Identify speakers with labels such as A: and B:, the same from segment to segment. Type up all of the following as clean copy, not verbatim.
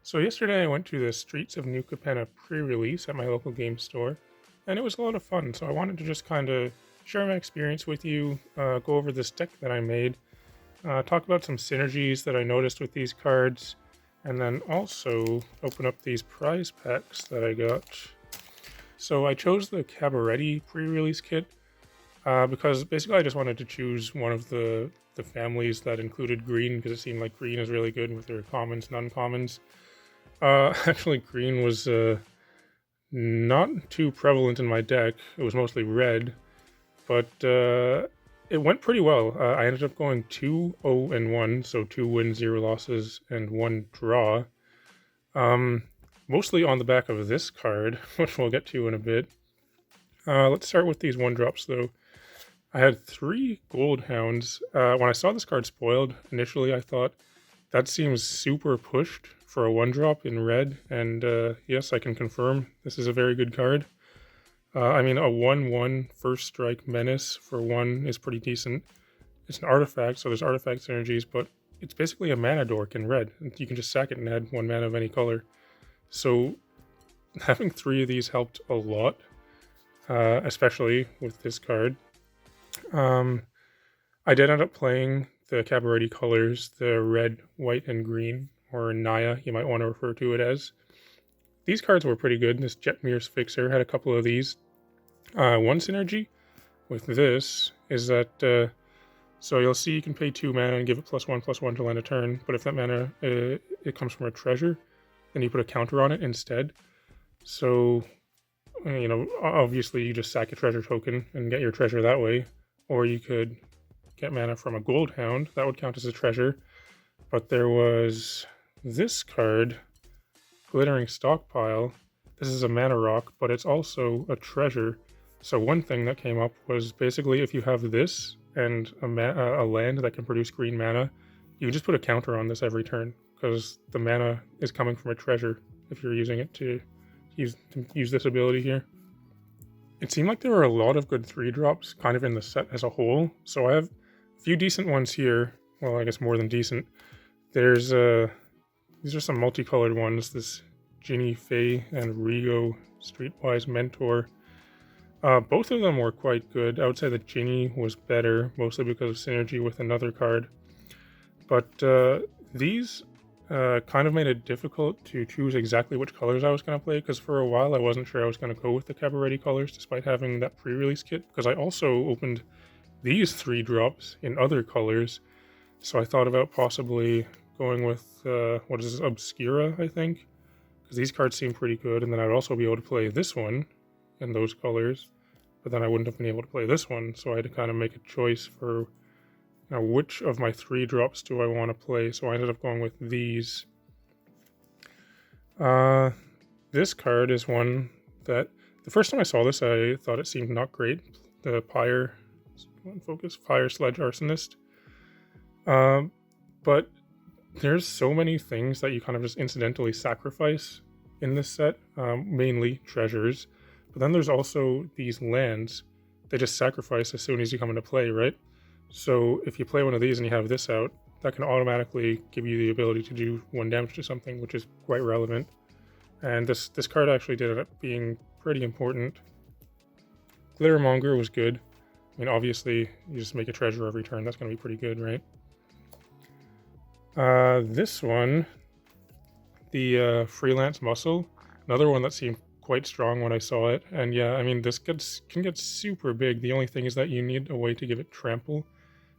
A: So yesterday I went to the Streets of New Capenna pre-release at my local game store, and it was a lot of fun. So I wanted to just kind of share my experience with you, go over this deck that I made, talk about some synergies that I noticed with these cards, and then also open up these prize packs that I got. So I chose the Cabaretti pre-release kit because basically I just wanted to choose one of the families that included green because it seemed like green is really good with their commons and uncommons. Actually, green was not too prevalent in my deck. It was mostly red, but it went pretty well. I ended up going 2-0-1, so 2 wins, 0 losses, and 1 draw. Um, Mostly on the back of this card, which we'll get to in a bit. Let's start with these 1-drops, though. I had 3 Gold Hounds. When I saw this card spoiled, initially I thought, that seems super pushed for a 1-drop in red, and yes, I can confirm this is a very good card. I mean, a 1/1 first strike menace for 1 is pretty decent. It's an artifact, so there's artifact synergies, but it's basically a mana dork in red. You can just sack it and add 1 mana of any color. So having 3 of these helped a lot, especially with this card. Um, I did end up playing the Cabaretti colors, the red, white, and green, or Naya, you might want to refer to it as. These cards were pretty good. This Jetmir's Fixer had a couple of these. One synergy with this is that, so you'll see you can pay 2 mana and give it +1/+1 to land a turn, but if that mana, it comes from a treasure, then you put a counter on it instead. So, obviously you just sack a treasure token and get your treasure that way, or you could get mana from a Gold Hound. That would count as a treasure. But there was this card, Glittering Stockpile. This is a mana rock, but it's also a treasure. So one thing that came up was basically if you have this and a land that can produce green mana, you can just put a counter on this every turn because the mana is coming from a treasure if you're using it to use this ability here. It seemed like there were a lot of good 3-drops kind of in the set as a whole, so I have a few decent ones here. Well, I guess more than decent. There's these are some multicolored ones. This Ginny Faye and Rigo Streetwise Mentor. Both of them were quite good. I would say that Ginny was better, mostly because of synergy with another card. But these kind of made it difficult to choose exactly which colors I was going to play, because for a while I wasn't sure I was going to go with the Cabaretti colors, despite having that pre-release kit, because I also opened these 3-drops in other colors, so I thought about possibly going with, what is this, Obscura, I think, because these cards seem pretty good, and then I'd also be able to play this one in those colors, but then I wouldn't have been able to play this one, so I had to kind of make a choice for now, which of my 3-drops do I want to play? So I ended up going with these. This card is one that the first time I saw this, I thought it seemed not great. The Pyre, Fire Sledge Arsonist. But there's so many things that you kind of just incidentally sacrifice in this set, mainly treasures. But then there's also these lands they just sacrifice as soon as you come into play, right? So if you play one of these and you have this out, that can automatically give you the ability to do 1 damage to something, which is quite relevant. And this card actually did end up being pretty important. Glittermonger was good. I mean, obviously, you just make a treasure every turn. That's going to be pretty good, right? This one, the Freelance Muscle, another one that seemed quite strong when I saw it. And yeah, I mean, this can get super big. The only thing is that you need a way to give it trample.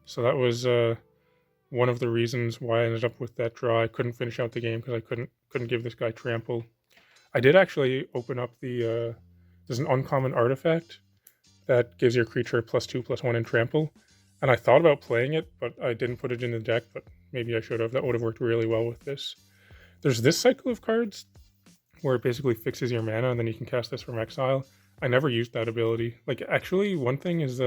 A: So that was one of the reasons why I ended up with that draw. I couldn't finish out the game because I couldn't give this guy trample. I did actually open up the there's an uncommon artifact that gives your creature +2/+1 in trample, and I thought about playing it, but I didn't put it in the deck. But maybe I should have. That would have worked really well with this. There's this cycle of cards where it basically fixes your mana, and then you can cast this from exile. I never used that ability. Like, actually, one thing is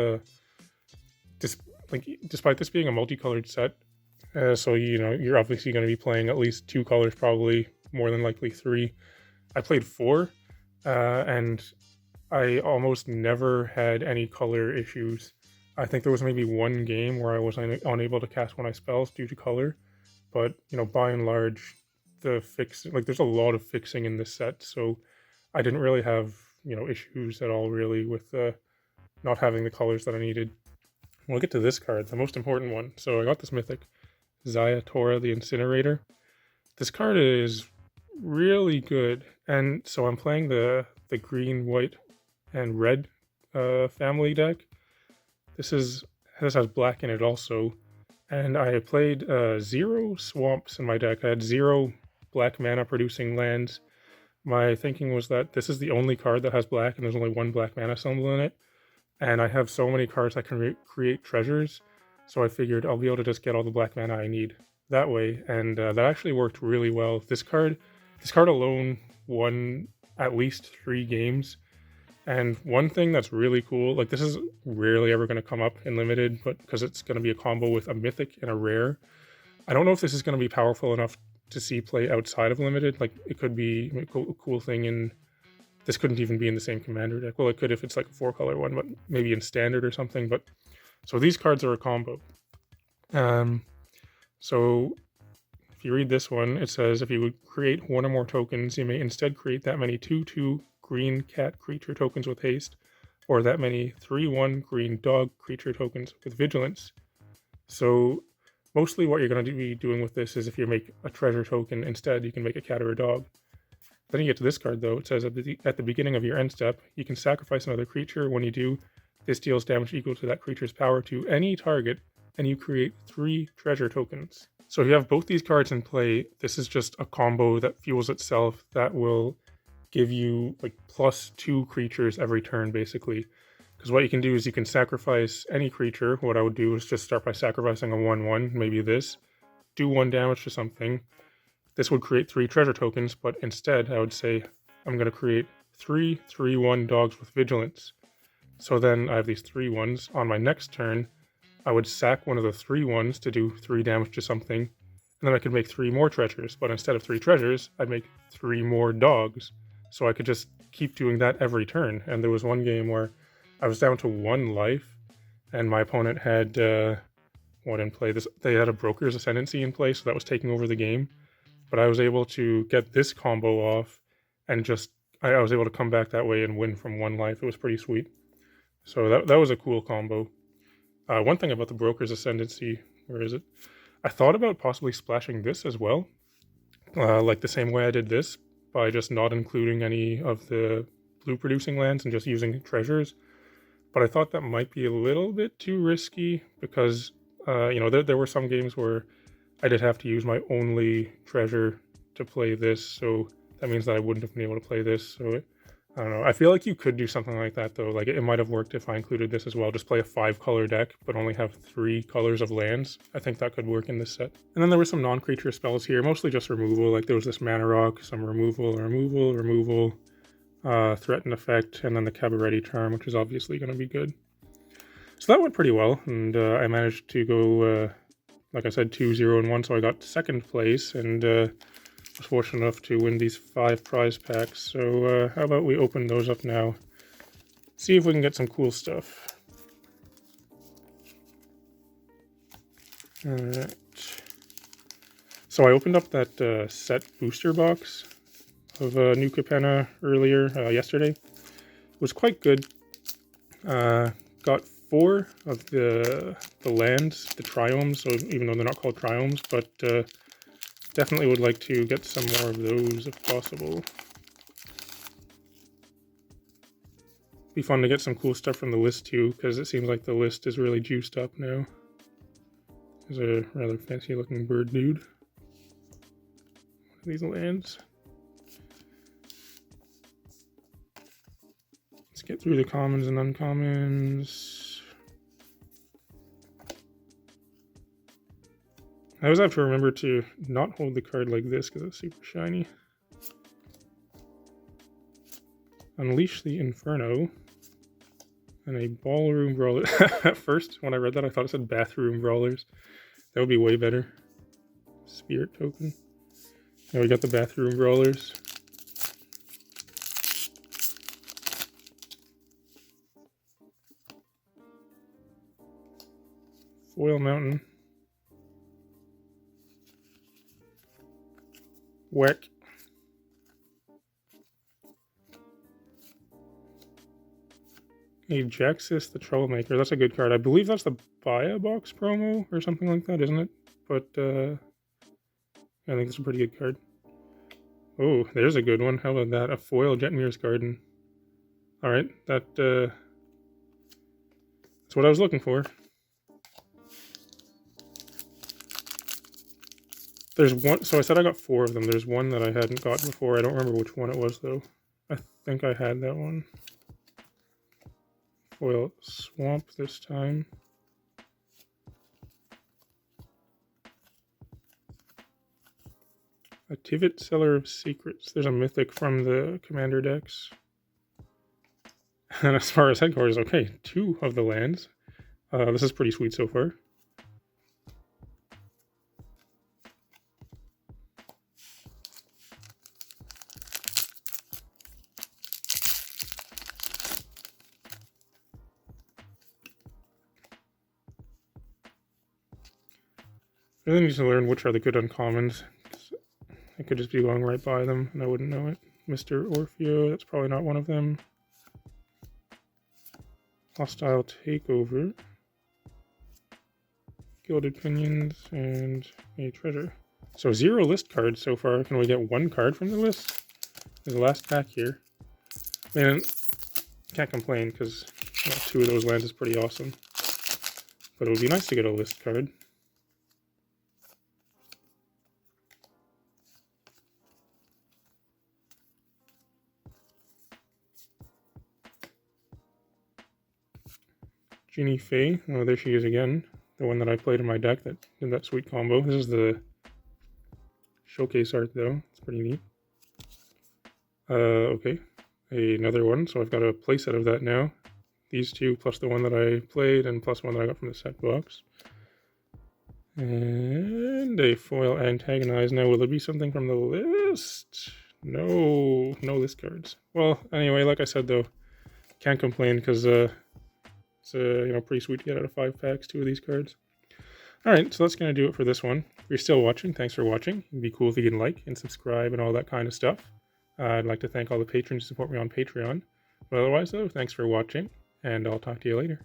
A: despite this being a multicolored set, so you're obviously going to be playing at least 2 colors, probably more than likely 3. I played 4, and I almost never had any color issues. I think there was maybe 1 game where I was unable to cast one of my spells due to color, but by and large, the fix. Like, there's a lot of fixing in this set, so I didn't really have issues at all really with not having the colors that I needed. We'll get to this card, the most important one. So I got this mythic Ziatora the Incinerator. This card is really good, and so I'm playing the green, white, and red family deck. This has black in it also, and I played 0 swamps in my deck. I had 0 black mana producing lands. My thinking was that this is the only card that has black, and there's only 1 black mana symbol in it. And I have so many cards that can create treasures, so I figured I'll be able to just get all the black mana I need that way, and that actually worked really well. This card alone won at least 3 games. And one thing that's really cool, like this is rarely ever going to come up in Limited, but because it's going to be a combo with a mythic and a rare. I don't know if this is going to be powerful enough to see play outside of Limited. Like, it could be a cool thing in... This couldn't even be in the same commander deck. Well, it could if it's like a 4-color one, but maybe in standard or something. But so these cards are a combo. So if you read this one, it says if you would create 1 or more tokens, you may instead create that many 2/2 green cat creature tokens with haste, or that many 3/1 green dog creature tokens with vigilance. So mostly what you're going to be doing with this is if you make a treasure token instead, you can make a cat or a dog. Then you get to this card, though. It says at the beginning of your end step, you can sacrifice another creature. When you do, this deals damage equal to that creature's power to any target, and you create 3 treasure tokens. So if you have both these cards in play, this is just a combo that fuels itself that will give you like +2 creatures every turn, basically. Because what you can do is you can sacrifice any creature. What I would do is just start by sacrificing a 1/1, maybe this, do 1 damage to something. This would create 3 treasure tokens, but instead I would say I'm going to create 3 3/1 dogs with vigilance. So then I have these 3/1s. On my next turn, I would sack one of the 3/1s to do 3 damage to something, and then I could make 3 more treasures. But instead of 3 treasures, I'd make 3 more dogs. So I could just keep doing that every turn. And there was one game where I was down to 1 life, and my opponent had what in play? They had a Broker's Ascendancy in play, so that was taking over the game. But I was able to get this combo off, and just I was able to come back that way and win from 1 life. It was pretty sweet. So that was a cool combo. One thing about the Broker's Ascendancy, where is it? I thought about possibly splashing this as well, like the same way I did this, by just not including any of the blue producing lands and just using treasures. But I thought that might be a little bit too risky because, there were some games where I did have to use my only treasure to play this, so that means that I wouldn't have been able to play this. So I don't know. I feel like you could do something like that, though. Like, it might have worked if I included this as well. Just play a 5-color deck, but only have 3 colors of lands. I think that could work in this set. And then there were some non-creature spells here, mostly just removal. Like, there was this Mana Rock, some removal, threaten effect, and then the Cabaret Charm, which is obviously going to be good. So that went pretty well, and I managed to go, like I said, 2-0-1, so I got 2nd place, and was fortunate enough to win these 5 prize packs. So how about we open those up now? See if we can get some cool stuff. Alright. So I opened up that set booster box of New Capenna earlier, yesterday. It was quite good. Got 4 of the lands, the triomes, so even though they're not called triomes, but definitely would like to get some more of those if possible. Be fun to get some cool stuff from the list too, because it seems like the list is really juiced up now. There's a rather fancy looking bird dude. One of these lands. Let's get through the commons and uncommons. I always have to remember to not hold the card like this because it's super shiny. Unleash the Inferno. And a Ballroom Brawler. At first, when I read that, I thought it said Bathroom Brawlers. That would be way better. Spirit token. Now we got the Bathroom Brawlers. Foil Mountain. Whack. Ajaxis the Troublemaker. That's a good card. I believe that's the Buy a Box promo or something like that, isn't it? But I think it's a pretty good card. Oh, there's a good one. How about that? A foil Jetmir's Garden. Alright, that's what I was looking for. There's one, so I said I got 4 of them. There's one that I hadn't got before. I don't remember which one it was, though. I think I had that one. Foil Swamp this time. A Tivit Seller of Secrets. There's a mythic from the commander decks. And as far as headquarters, okay, 2 of the lands. This is pretty sweet so far. I really need to learn which are the good uncommons. I could just be going right by them and I wouldn't know it. Mr. Orfeo, that's probably not one of them. Hostile Takeover. Gilded Pinions, and a treasure. So 0 list cards so far. Can we get 1 card from the list? There's the last pack here. Man, can't complain because 2 of those lands is pretty awesome. But it would be nice to get a list card. Jeannie Faye. Oh, there she is again. The one that I played in my deck that did that sweet combo. This is the showcase art, though. It's pretty neat. Okay. Another one. So I've got a playset of that now. These 2 plus the one that I played and plus one that I got from the set box. And a foil Antagonize. Now, will there be something from the list? No. No list cards. Well, anyway, like I said, though, can't complain because it's pretty sweet to get out of 5 packs, 2 of these cards. Alright, so that's going to do it for this one. If you're still watching, thanks for watching. It'd be cool if you can like and subscribe and all that kind of stuff. I'd like to thank all the patrons who support me on Patreon. But otherwise, though, thanks for watching, and I'll talk to you later.